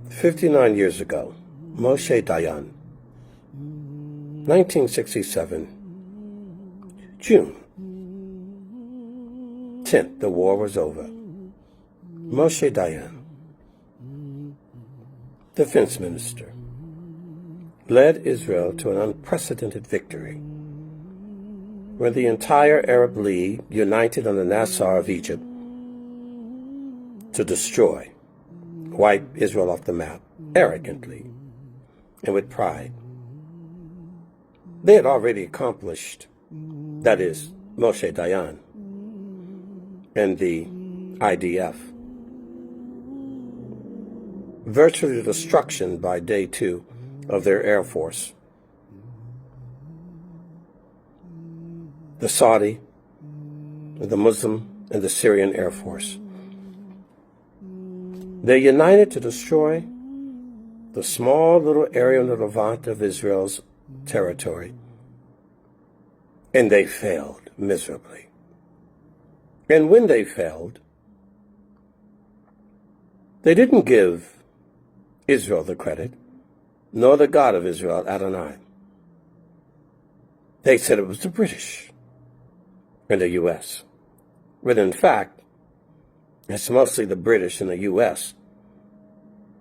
59 years ago, Moshe Dayan, 1967, June 10th, the war was over. Moshe Dayan, defense minister, led Israel to an unprecedented victory when the entire Arab League united under Nasser of Egypt to destroy, wipe Israel off the map, arrogantly and with pride. They had already accomplished, that is, Moshe Dayan and the IDF, virtually destruction by day 2 of their Air Force. The Saudi, the Muslim, and the Syrian Air Force. They united to destroy the small little area in the Levant of Israel's territory, and they failed miserably. And when they failed, they didn't give Israel the credit, nor the God of Israel, ADONAI. They said it was the British and the U.S., when in fact, it's mostly the British and the U.S.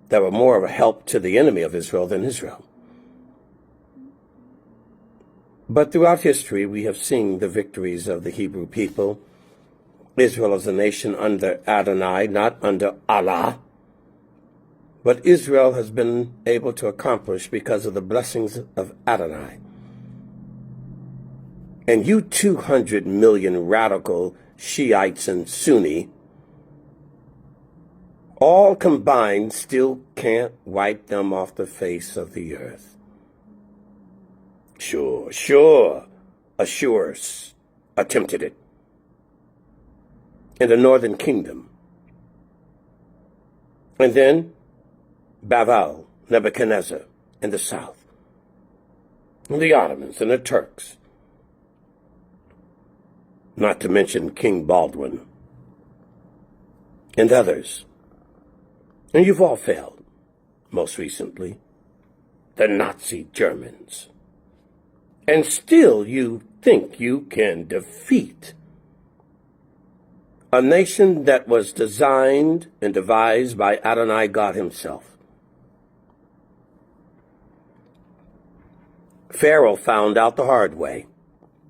that were more of a help to the enemy of Israel than Israel. But throughout history, we have seen the victories of the Hebrew people. Israel is a nation under Adonai, not under Allah. But Israel has been able to accomplish because of the blessings of Adonai. And you 200 million radical Shiites and Sunni, all combined, still can't wipe them off the face of the earth. Sure, Ashurs attempted it in the northern kingdom. And then Bavel, Nebuchadnezzar in the south, and the Ottomans and the Turks, not to mention King Baldwin and others. And you've all failed, most recently, the Nazi Germans. And still you think you can defeat a nation that was designed and devised by Adonai God himself. Pharaoh found out the hard way.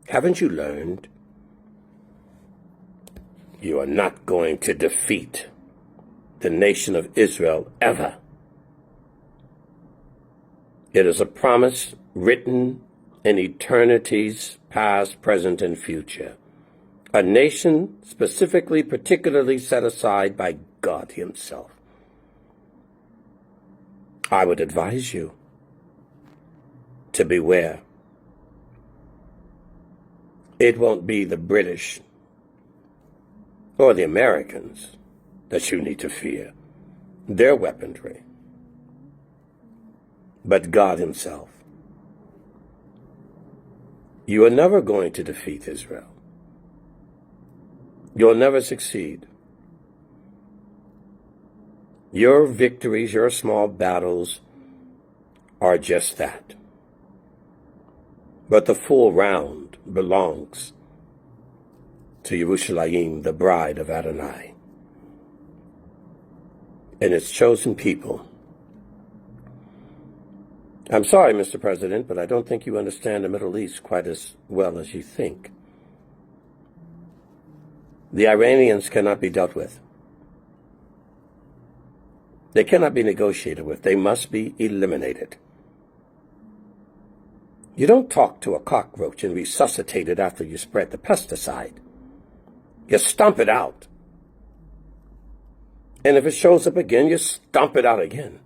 Haven't you learned? You are not going to defeat the nation of Israel ever. It is a promise written in eternities past, present, and future. A nation specifically, particularly set aside by God himself. I would advise you to beware. It won't be the British or the Americans that you need to fear, their weaponry, but God himself. You are never going to defeat Israel. You'll never succeed. Your victories, your small battles are just that. But the full round belongs to Yerushalayim, the bride of Adonai, and its chosen people. I'm sorry, Mr. President, but I don't think you understand the Middle East quite as well as you think. The Iranians cannot be dealt with. They cannot be negotiated with. They must be eliminated. You don't talk to a cockroach and resuscitate it after you spread the pesticide. You stomp it out. And if it shows up again, you stomp it out again.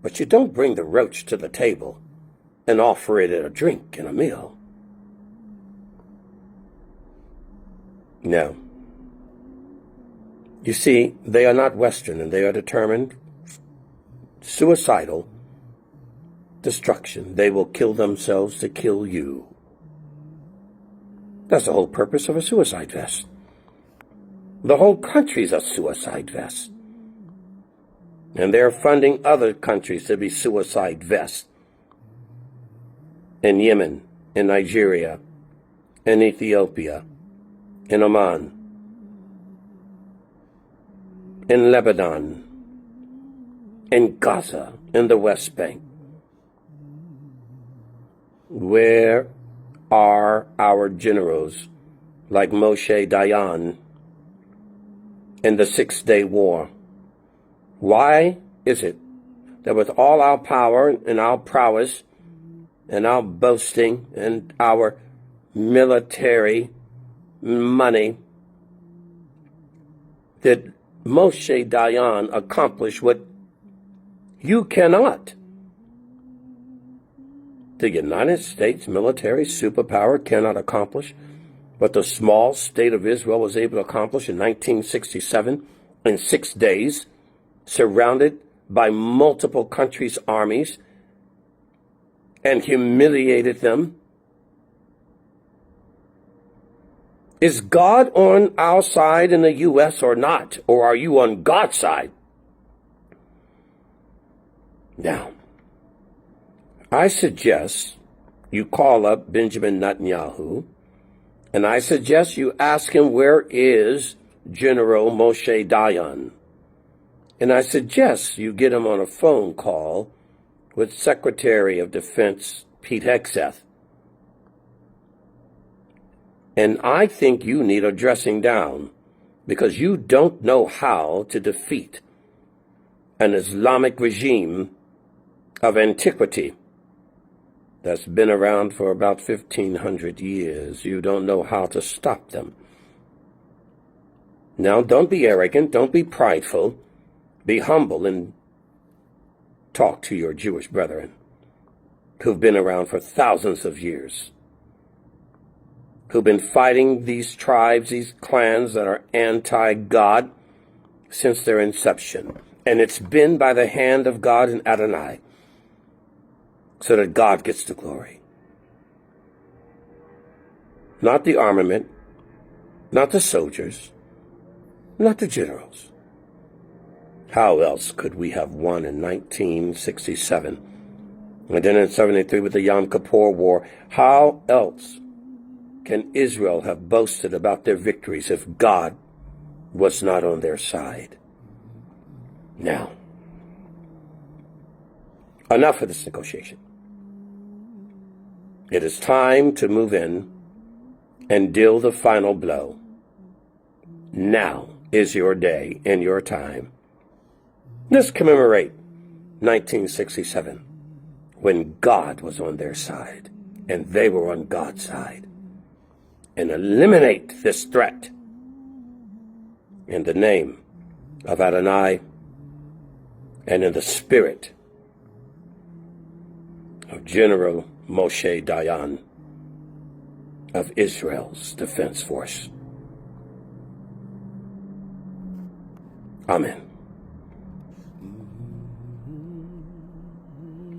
But you don't bring the roach to the table and offer it a drink and a meal. No. You see, they are not Western, and they are determined, suicidal destruction. They will kill themselves to kill you. That's the whole purpose of a suicide vest. The whole country's a suicide vest. And they're funding other countries to be suicide vests. In Yemen, in Nigeria, in Ethiopia, in Oman, in Lebanon, in Gaza, in the West Bank. Where are our generals like Moshe Dayan in the 6-Day War? Why is it that with all our power and our prowess and our boasting and our military money, did Moshe Dayan accomplish what you cannot? The United States military superpower cannot accomplish what the small state of Israel was able to accomplish in 1967 in 6 days, surrounded by multiple countries' armies, and humiliated them. Is God on our side in the U.S. or not? Or are you on God's side? Now, I suggest you call up Benjamin Netanyahu, and I suggest you ask him, where is General Moshe Dayan? And I suggest you get him on a phone call with Secretary of Defense Pete Hegseth. And I think you need a dressing down, because you don't know how to defeat an Islamic regime of antiquity that's been around for about 1,500 years. You don't know how to stop them. Now, don't be arrogant, don't be prideful, be humble, and talk to your Jewish brethren who've been around for thousands of years, who've been fighting these tribes, these clans that are anti-God since their inception. And it's been by the hand of God and ADONAI, so that God gets the glory. Not the armament, not the soldiers, not the generals. How else could we have won in 1967? And then in 73 with the Yom Kippur War? How else can Israel have boasted about their victories if God was not on their side? Now, enough of this negotiation. It is time to move in and deal the final blow. Now is your day and your time. Let's commemorate 1967, when God was on their side and they were on God's side, and eliminate this threat in the name of Adonai and in the spirit of General Moshe Dayan of Israel's Defense Force. Amen.